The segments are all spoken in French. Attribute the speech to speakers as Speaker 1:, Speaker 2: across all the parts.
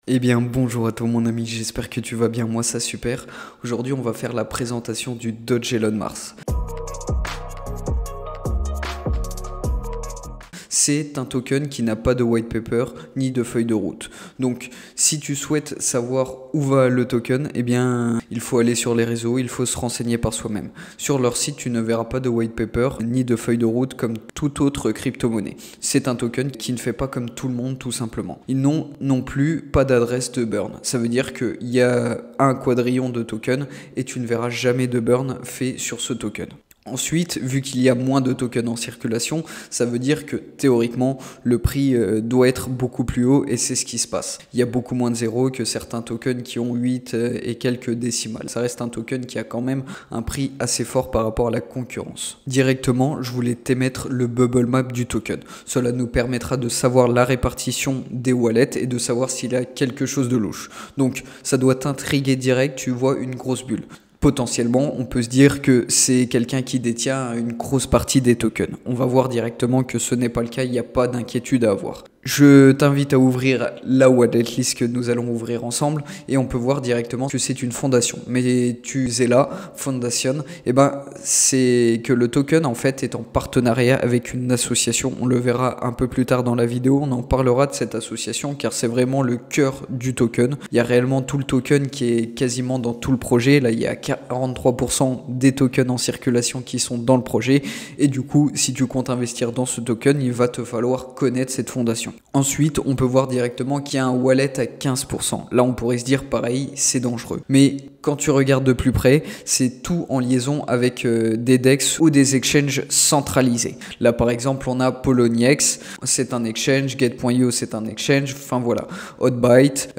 Speaker 1: Eh bien bonjour à toi mon ami, j'espère que tu vas bien, moi ça super. Aujourd'hui on va faire la présentation du Doge Elon Mars. C'est un token qui n'a pas de white paper ni de feuille de route. Donc si tu souhaites savoir où va le token, eh bien il faut aller sur les réseaux, il faut se renseigner par soi-même. Sur leur site, tu ne verras pas de white paper ni de feuille de route comme toute autre crypto-monnaie. C'est un token qui ne fait pas comme tout le monde tout simplement. Ils n'ont non plus pas d'adresse de burn. Ça veut dire qu'il y a un quadrillon de tokens et tu ne verras jamais de burn fait sur ce token. Ensuite, vu qu'il y a moins de tokens en circulation, ça veut dire que théoriquement, le prix doit être beaucoup plus haut et c'est ce qui se passe. Il y a beaucoup moins de zéros que certains tokens qui ont 8 et quelques décimales. Ça reste un token qui a quand même un prix assez fort par rapport à la concurrence. Directement, je voulais t'émettre le bubble map du token. Cela nous permettra de savoir la répartition des wallets et de savoir s'il y a quelque chose de louche. Donc, ça doit t'intriguer direct, tu vois une grosse bulle. Potentiellement, on peut se dire que c'est quelqu'un qui détient une grosse partie des tokens. On va voir directement que ce n'est pas le cas, il n'y a pas d'inquiétude à avoir. Je t'invite à ouvrir la wallet list que nous allons ouvrir ensemble et on peut voir directement que c'est une fondation. Mais tu sais là, Foundation, eh ben, c'est que le token en fait est en partenariat avec une association. On le verra un peu plus tard dans la vidéo, on en parlera de cette association car c'est vraiment le cœur du token. Il y a réellement tout le token qui est quasiment dans tout le projet. Là, il y a 43% des tokens en circulation qui sont dans le projet et du coup, si tu comptes investir dans ce token, il va te falloir connaître cette fondation. Ensuite, on peut voir directement qu'il y a un wallet à 15%. Là, on pourrait se dire pareil, c'est dangereux. Mais quand tu regardes de plus près, c'est tout en liaison avec des DEX ou des exchanges centralisés. Là, par exemple, on a Poloniex, c'est un exchange, Get.io, c'est un exchange, enfin voilà, Hotbyte,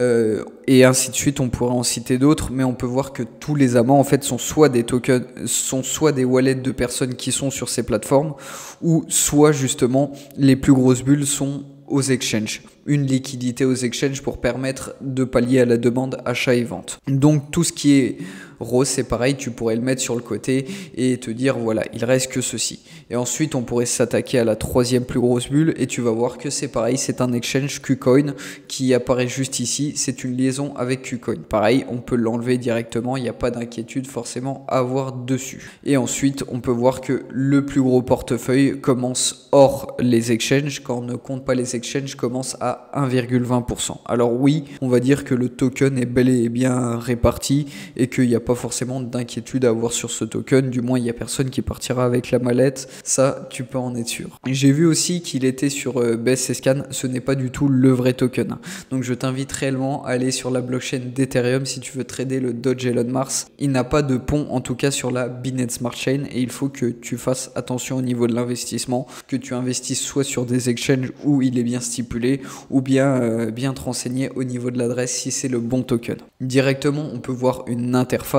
Speaker 1: et ainsi de suite, on pourrait en citer d'autres, mais on peut voir que tous les amants, en fait, sont soit des tokens, sont soit des wallets de personnes qui sont sur ces plateformes, ou soit, justement, les plus grosses bulles sont aux exchanges, une liquidité aux exchanges pour permettre de pallier à la demande achat et vente. Donc tout ce qui est rose, c'est pareil, tu pourrais le mettre sur le côté et te dire voilà, il reste que ceci. Et ensuite, on pourrait s'attaquer à la troisième plus grosse bulle et tu vas voir que c'est pareil, c'est un exchange KuCoin qui apparaît juste ici, c'est une liaison avec KuCoin. Pareil, on peut l'enlever directement, il n'y a pas d'inquiétude forcément à avoir dessus. Et ensuite, on peut voir que le plus gros portefeuille commence hors les exchanges, quand on ne compte pas les exchanges, commence à 1,20%. Alors oui, on va dire que le token est bel et bien réparti et qu'il n'y a pas forcément d'inquiétude à avoir sur ce token, du moins il n'y a personne qui partira avec la mallette, ça tu peux en être sûr. J'ai vu aussi qu'il était sur BSC-Scan, ce n'est pas du tout le vrai token. Donc je t'invite réellement à aller sur la blockchain d'Ethereum si tu veux trader le Doge Elon Mars. Il n'a pas de pont en tout cas sur la Binance Smart Chain et il faut que tu fasses attention au niveau de l'investissement, que tu investisses soit sur des exchanges où il est bien stipulé ou bien bien te renseigner au niveau de l'adresse si c'est le bon token. Directement, on peut voir une interface.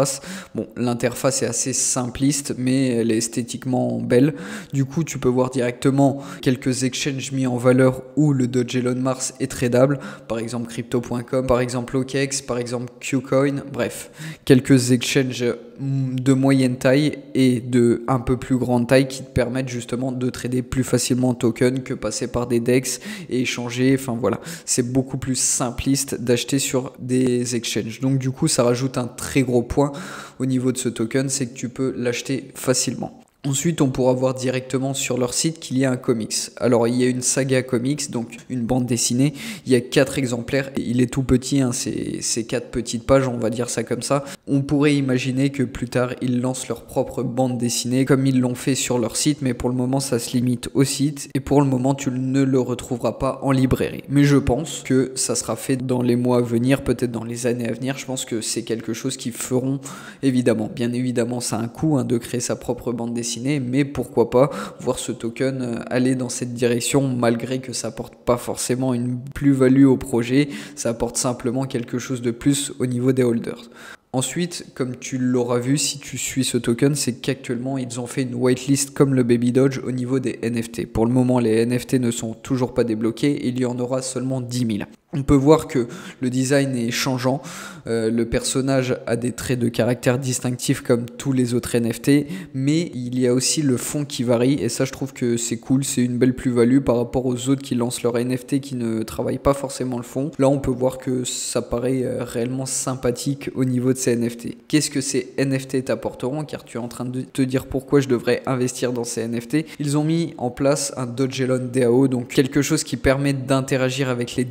Speaker 1: Bon, l'interface est assez simpliste, mais elle est esthétiquement belle. Du coup, tu peux voir directement quelques exchanges mis en valeur où le Doge Elon Mars est tradable. Par exemple, crypto.com, par exemple OKX, par exemple KuCoin. Bref, quelques exchanges de moyenne taille et de un peu plus grande taille qui te permettent justement de trader plus facilement en token que passer par des DEX et échanger. Enfin voilà, c'est beaucoup plus simpliste d'acheter sur des exchanges. Donc du coup, ça rajoute un très gros point au niveau de ce token, c'est que tu peux l'acheter facilement. Ensuite, on pourra voir directement sur leur site qu'il y a un comics. Alors, il y a une saga comics, donc une bande dessinée. Il y a 4 exemplaires. Il est tout petit, hein, c'est 4 petites pages, on va dire ça comme ça. On pourrait imaginer que plus tard, ils lancent leur propre bande dessinée, comme ils l'ont fait sur leur site, mais pour le moment, ça se limite au site. Et pour le moment, tu ne le retrouveras pas en librairie. Mais je pense que ça sera fait dans les mois à venir, peut-être dans les années à venir. Je pense que c'est quelque chose qu'ils feront, évidemment. Bien évidemment, ça a un coût hein, de créer sa propre bande dessinée. Mais pourquoi pas voir ce token aller dans cette direction malgré que ça apporte pas forcément une plus-value au projet, ça apporte simplement quelque chose de plus au niveau des holders. Ensuite, comme tu l'auras vu si tu suis ce token, c'est qu'actuellement ils ont fait une whitelist comme le Baby Doge au niveau des NFT. Pour le moment, les NFT ne sont toujours pas débloqués, il y en aura seulement 10 000. On peut voir que le design est changeant, le personnage a des traits de caractère distinctifs comme tous les autres NFT, mais il y a aussi le fond qui varie et ça je trouve que c'est cool, c'est une belle plus-value par rapport aux autres qui lancent leur NFT qui ne travaillent pas forcément le fond. Là on peut voir que ça paraît réellement sympathique au niveau de ces NFT. Qu'est-ce que ces NFT t'apporteront, car tu es en train de te dire pourquoi je devrais investir dans ces NFT. Ils ont mis en place un Dogelon DAO, donc quelque chose qui permet d'interagir avec les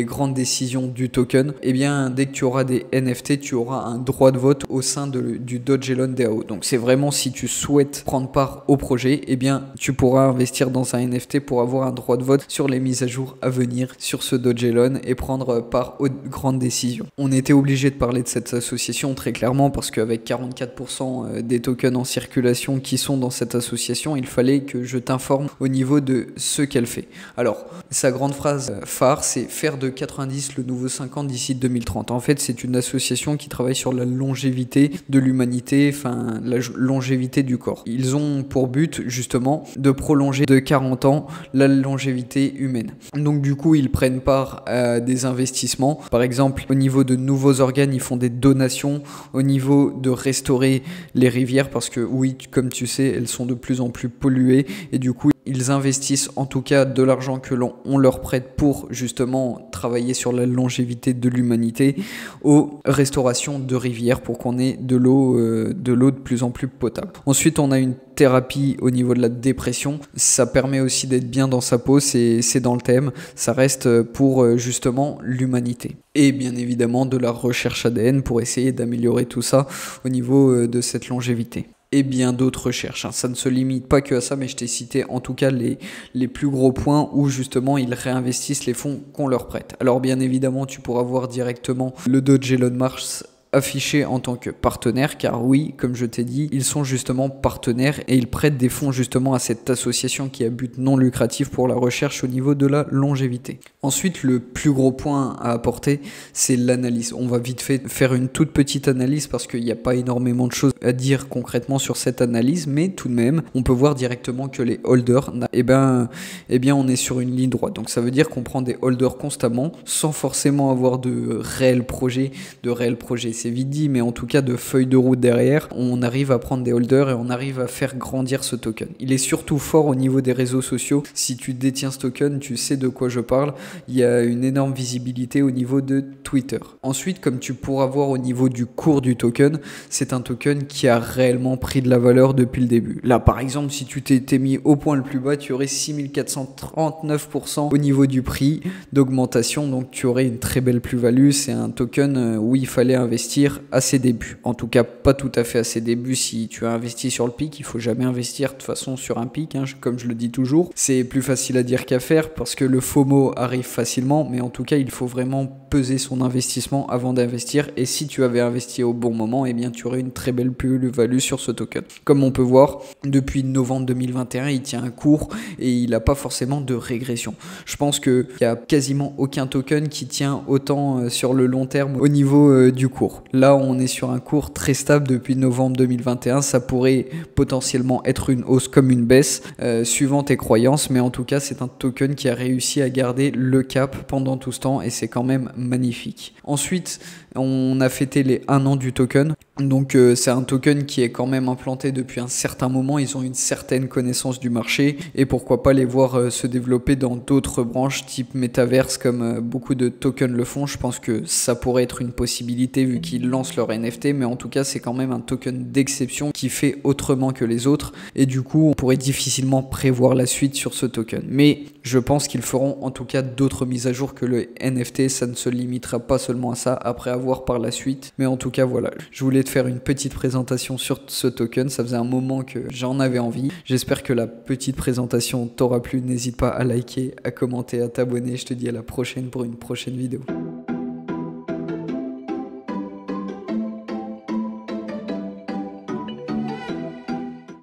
Speaker 1: grandes décisions du token. Et bien dès que tu auras des NFT, tu auras un droit de vote au sein du Dogelon DAO. Donc c'est vraiment, si tu souhaites prendre part au projet, et bien tu pourras investir dans un NFT pour avoir un droit de vote sur les mises à jour à venir sur ce Dogelon et prendre part aux grandes décisions. On était obligé de parler de cette association très clairement parce qu'avec 44% des tokens en circulation qui sont dans cette association, il fallait que je t'informe au niveau de ce qu'elle fait. Alors sa grande phrase phare, c'est faire de 90 le nouveau 50 d'ici 2030. En fait, c'est une association qui travaille sur la longévité de l'humanité, enfin la longévité du corps. Ils ont pour but justement de prolonger de 40 ans la longévité humaine. Donc du coup, ils prennent part à des investissements. Par exemple, au niveau de nouveaux organes, ils font des donations. Au niveau de restaurer les rivières, parce que oui, comme tu sais, elles sont de plus en plus polluées et du coup, ils investissent en tout cas de l'argent que l'on leur prête pour justement travailler sur la longévité de l'humanité aux restaurations de rivières pour qu'on ait de l'eau de plus en plus potable. Ensuite, on a une thérapie au niveau de la dépression. Ça permet aussi d'être bien dans sa peau, c'est dans le thème. Ça reste pour justement l'humanité. Et bien évidemment de la recherche ADN pour essayer d'améliorer tout ça au niveau de cette longévité. Et bien d'autres recherches. Ça ne se limite pas que à ça, mais je t'ai cité en tout cas les plus gros points où justement ils réinvestissent les fonds qu'on leur prête. Alors bien évidemment, tu pourras voir directement le Dogelon Mars affiché en tant que partenaire, car oui, comme je t'ai dit, ils sont justement partenaires et ils prêtent des fonds justement à cette association qui a but non lucratif pour la recherche au niveau de la longévité. Ensuite, le plus gros point à apporter, c'est l'analyse. On va vite fait faire une toute petite analyse parce qu'il n'y a pas énormément de choses à dire concrètement sur cette analyse, mais tout de même, on peut voir directement que les holders, eh bien on est sur une ligne droite. Donc ça veut dire qu'on prend des holders constamment sans forcément avoir de réels projets, c'est vite dit, mais en tout cas de feuilles de route derrière, on arrive à prendre des holders et on arrive à faire grandir ce token. Il est surtout fort au niveau des réseaux sociaux. Si tu détiens ce token, tu sais de quoi je parle. Il y a une énorme visibilité au niveau de Twitter. Ensuite, comme tu pourras voir au niveau du cours du token, c'est un token qui a réellement pris de la valeur depuis le début. Là, par exemple, si tu t'étais mis au point le plus bas, tu aurais 6439% au niveau du prix d'augmentation, donc tu aurais une très belle plus-value. C'est un token où il fallait investir à ses débuts. En tout cas, pas tout à fait à ses débuts. Si tu as investi sur le pic, il faut jamais investir de toute façon sur un pic, hein, comme je le dis toujours. C'est plus facile à dire qu'à faire parce que le FOMO arrive facilement, mais en tout cas, il faut vraiment peser son investissement avant d'investir. Et si tu avais investi au bon moment, eh bien, tu aurais une très belle plus-value sur ce token. Comme on peut voir, depuis novembre 2021, il tient un cours et il n'a pas forcément de régression. Je pense qu'il n'y a quasiment aucun token qui tient autant sur le long terme au niveau du cours. Là, on est sur un cours très stable depuis novembre 2021. Ça pourrait potentiellement être une hausse comme une baisse, suivant tes croyances. Mais en tout cas, c'est un token qui a réussi à garder le cap pendant tout ce temps et c'est quand même magnifique. Ensuite, on a fêté les 1 an du token. Donc c'est un token qui est quand même implanté depuis un certain moment. Ils ont une certaine connaissance du marché et pourquoi pas les voir se développer dans d'autres branches type Metaverse comme beaucoup de tokens le font. Je pense que ça pourrait être une possibilité vu qu'ils lancent leur NFT, mais en tout cas c'est quand même un token d'exception qui fait autrement que les autres et du coup on pourrait difficilement prévoir la suite sur ce token. Mais je pense qu'ils feront en tout cas d'autres mises à jour que le NFT. Ça ne se limitera pas seulement à ça, après avoir par la suite. Mais en tout cas voilà, je voulais te faire une petite présentation sur ce token. Ça faisait un moment que j'en avais envie. J'espère que la petite présentation t'aura plu. N'hésite pas à liker, à commenter, à t'abonner. Je te dis à la prochaine pour une prochaine vidéo.